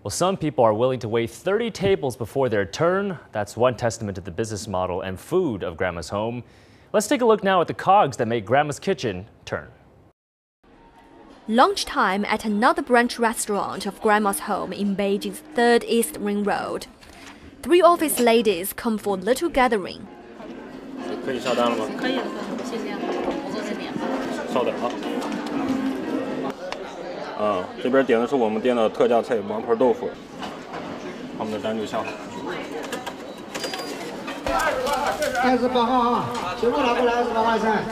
Well, some people are willing to wait 30 tables before their turn. That's one testament to the business model and food of Grandma's Home. Let's take a look now at the cogs that make Grandma's Kitchen turn. Lunchtime at another brunch restaurant of Grandma's Home in Beijing's 3rd East Ring Road. 3 office ladies come for a little gathering. 可以下单了吗？可以了，谢谢。我做这点。稍等啊。这边点的是我们店的特价菜王牌豆腐，他们的单就下好。28号啊，全部拿过来28块钱。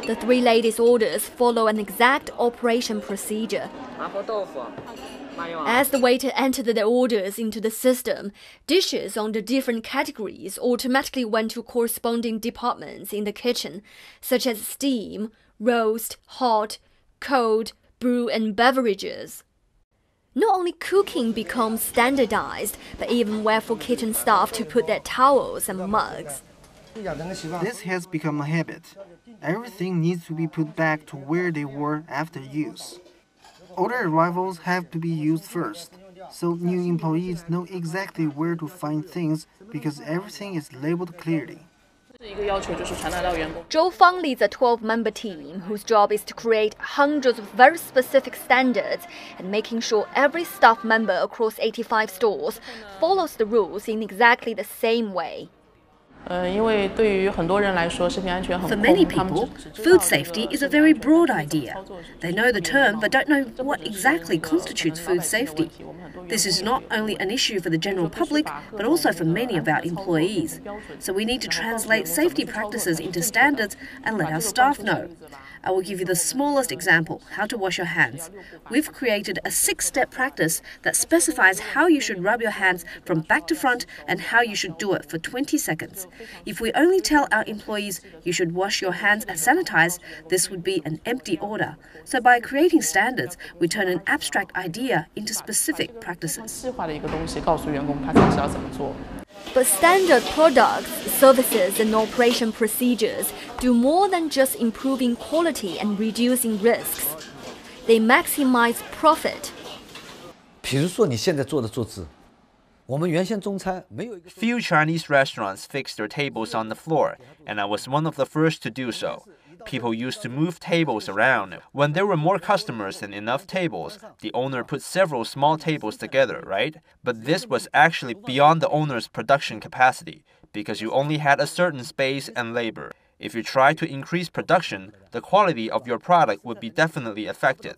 The 3 ladies' orders follow an exact operation procedure. As the waiter entered their orders into the system, dishes under different categories automatically went to corresponding departments in the kitchen, such as steam, roast, hot, cold, brew, and beverages. Not only cooking becomes standardized, but even where for kitchen staff to put their towels and mugs. This has become a habit. Everything needs to be put back to where they were after use. Order arrivals have to be used first, so new employees know exactly where to find things because everything is labeled clearly. Zhou Fang leads a 12-member team whose job is to create hundreds of very specific standards and making sure every staff member across 85 stores follows the rules in exactly the same way. For many people, food safety is a very broad idea. They know the term but don't know what exactly constitutes food safety. This is not only an issue for the general public, but also for many of our employees. So we need to translate safety practices into standards and let our staff know. I will give you the smallest example, how to wash your hands. We've created a 6-step practice that specifies how you should rub your hands from back to front and how you should do it for 20 seconds. If we only tell our employees you should wash your hands and sanitize, this would be an empty order. So by creating standards, we turn an abstract idea into specific practices. But standard products, services, and operation procedures do more than just improving quality and reducing risks. They maximize profit. Few Chinese restaurants fixed their tables on the floor, and I was one of the first to do so. People used to move tables around. When there were more customers than enough tables, the owner put several small tables together, right? But this was actually beyond the owner's production capacity, because you only had a certain space and labor. If you try to increase production, the quality of your product would be definitely affected.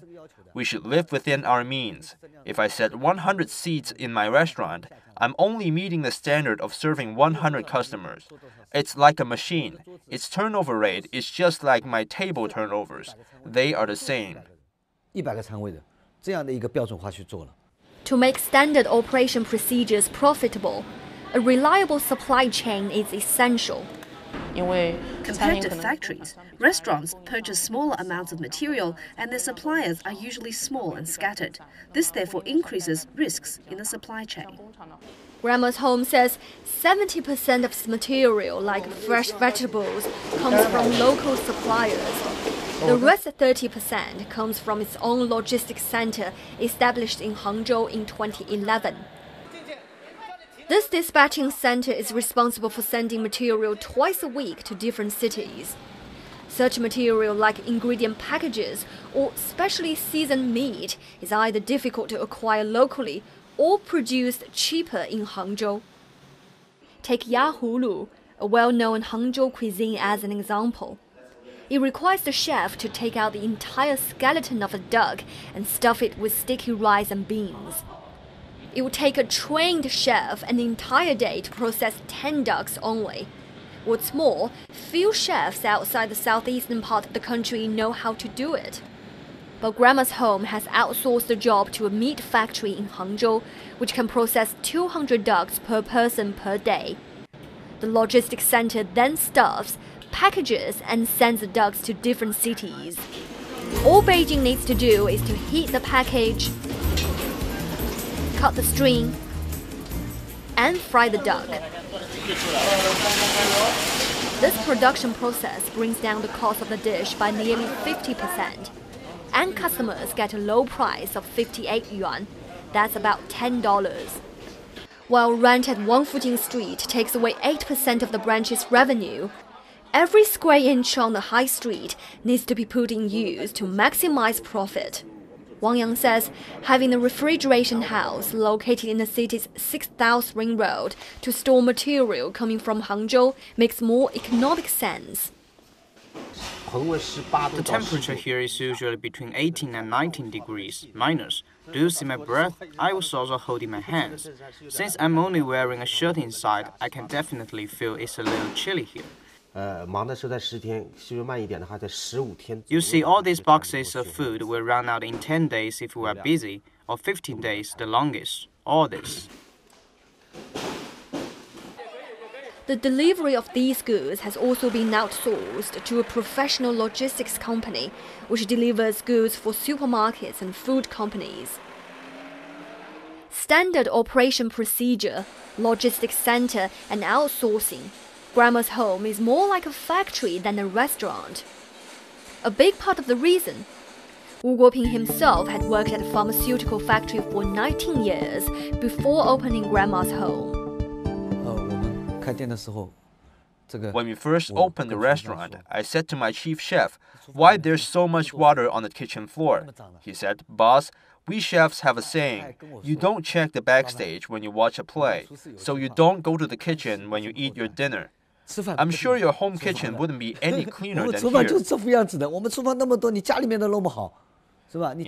We should live within our means. If I set 100 seats in my restaurant, I'm only meeting the standard of serving 100 customers. It's like a machine. Its turnover rate is just like my table turnovers. They are the same. To make standard operation procedures profitable, a reliable supply chain is essential. Compared to factories, restaurants purchase smaller amounts of material and their suppliers are usually small and scattered. This therefore increases risks in the supply chain. Grandma's Home says 70% of its material, like fresh vegetables, comes from local suppliers. The rest 30% comes from its own logistics center established in Hangzhou in 2011. This dispatching center is responsible for sending material twice a week to different cities. Such material like ingredient packages or specially seasoned meat is either difficult to acquire locally or produced cheaper in Hangzhou. Take yahulu, a well-known Hangzhou cuisine, as an example. It requires the chef to take out the entire skeleton of a duck and stuff it with sticky rice and beans. It would take a trained chef an entire day to process 10 ducks only. What's more, few chefs outside the southeastern part of the country know how to do it. but Grandma's Home has outsourced the job to a meat factory in Hangzhou, which can process 200 ducks per person per day. The logistics center then stuffs, packages, and sends the ducks to different cities. All Beijing needs to do is to heat the package, cut the string, and fry the duck. This production process brings down the cost of the dish by nearly 50%, and customers get a low price of 58 yuan. That's about $10. While rent at Wangfujing Street takes away 8% of the branch's revenue, every square inch on the high street needs to be put in use to maximize profit. Wang Yang says having a refrigeration house located in the city's 6th Ring Road to store material coming from Hangzhou makes more economic sense. The temperature here is usually between 18 and 19 degrees minus. Do you see my breath? I was also holding my hands. Since I'm only wearing a shirt inside, I can definitely feel it's a little chilly here. You see, all these boxes of food will run out in 10 days if we are busy, or 15 days, the longest. All this. The delivery of these goods has also been outsourced to a professional logistics company, which delivers goods for supermarkets and food companies. Standard operation procedure, logistics center, and outsourcing. Grandma's Home is more like a factory than a restaurant. A big part of the reason, Wu Guoping himself had worked at a pharmaceutical factory for 19 years before opening Grandma's Home. When we first opened the restaurant, I said to my chief chef, "Why there's so much water on the kitchen floor?" He said, "Boss, we chefs have a saying, you don't check the backstage when you watch a play, so you don't go to the kitchen when you eat your dinner. I'm sure your home kitchen wouldn't be any cleaner than here."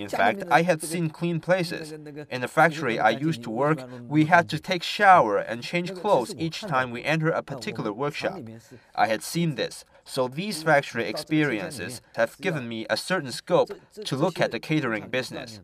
In fact, I had seen clean places. In the factory I used to work, we had to take shower and change clothes each time we enter a particular workshop. I had seen this, so these factory experiences have given me a certain scope to look at the catering business.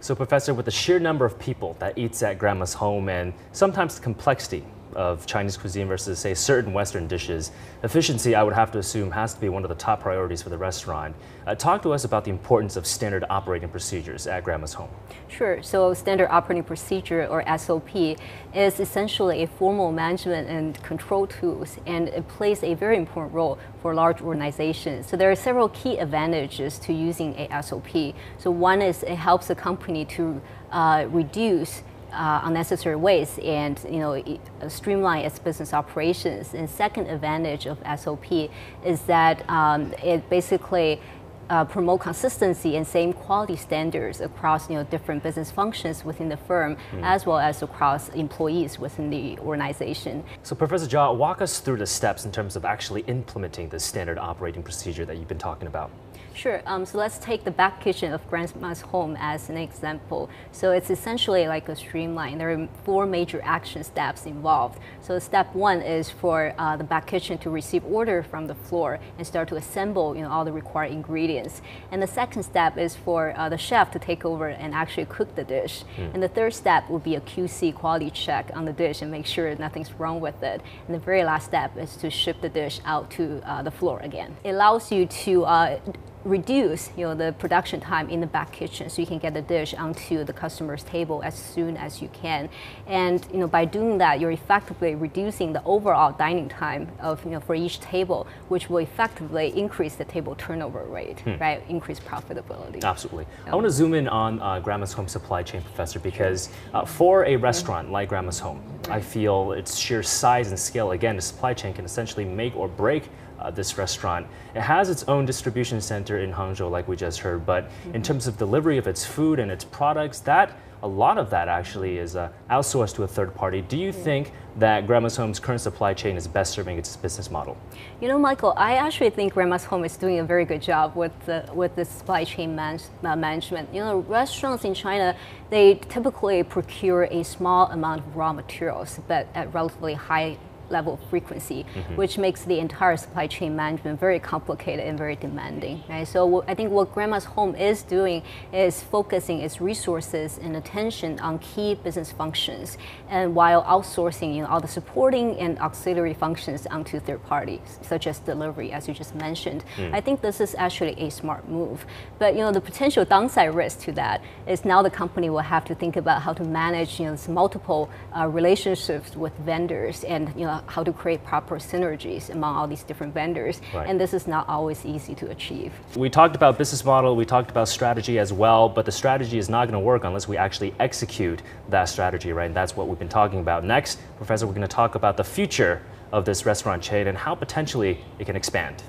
So, Professor, with the sheer number of people that eats at Grandma's Home and sometimes the complexity of Chinese cuisine versus, say, certain Western dishes, efficiency, I would have to assume, has to be one of the top priorities for the restaurant. Talk to us about the importance of standard operating procedures at Grandma's Home. Sure. So standard operating procedure, or SOP, is essentially a formal management and control tools, and it plays a very important role for large organizations. So there are several key advantages to using a SOP. So one is it helps the company to reduce unnecessary waste and streamline its business operations. And second advantage of SOP is that it basically promote consistency and same quality standards across different business functions within the firm, as well as across employees within the organization. So Professor Jia, walk us through the steps in terms of actually implementing the standard operating procedure that you've been talking about. Sure. So let's take the back kitchen of Grandma's Home as an example. So it's essentially like a streamline. There are 4 major action steps involved. So step 1 is for the back kitchen to receive order from the floor and start to assemble all the required ingredients. And the second step is for the chef to take over and actually cook the dish. And the third step will be a QC quality check on the dish and make sure nothing's wrong with it. And the very last step is to ship the dish out to the floor again. It allows you to reduce the production time in the back kitchen, so you can get the dish onto the customer's table as soon as you can. And by doing that, you're effectively reducing the overall dining time of for each table, which will effectively increase the table turnover rate, right? Increase profitability. Absolutely. I want to zoom in on Grandma's Home supply chain, Professor, because for a restaurant like Grandma's Home, I feel its sheer size and scale, again, the supply chain can essentially make or break this restaurant. It has its own distribution center in Hangzhou, like we just heard, but in terms of delivery of its food and its products, a lot of that actually is outsourced to a third party. Do you think that Grandma's Home's current supply chain is best serving its business model? Michael, I actually think Grandma's Home is doing a very good job with the supply chain management. Restaurants in China, they typically procure a small amount of raw materials, but at relatively high level of frequency, which makes the entire supply chain management very complicated and very demanding. Right? So I think what Grandma's Home is doing is focusing its resources and attention on key business functions, and while outsourcing all the supporting and auxiliary functions onto third parties, such as delivery, as you just mentioned. I think this is actually a smart move. But the potential downside risk to that is now the company will have to think about how to manage this multiple relationships with vendors, and how to create proper synergies among all these different vendors. Right. And this is not always easy to achieve. We talked about business model, we talked about strategy as well, but the strategy is not going to work unless we actually execute that strategy, right? And that's what we've been talking about. Next, Professor, we're going to talk about the future of this restaurant chain and how potentially it can expand.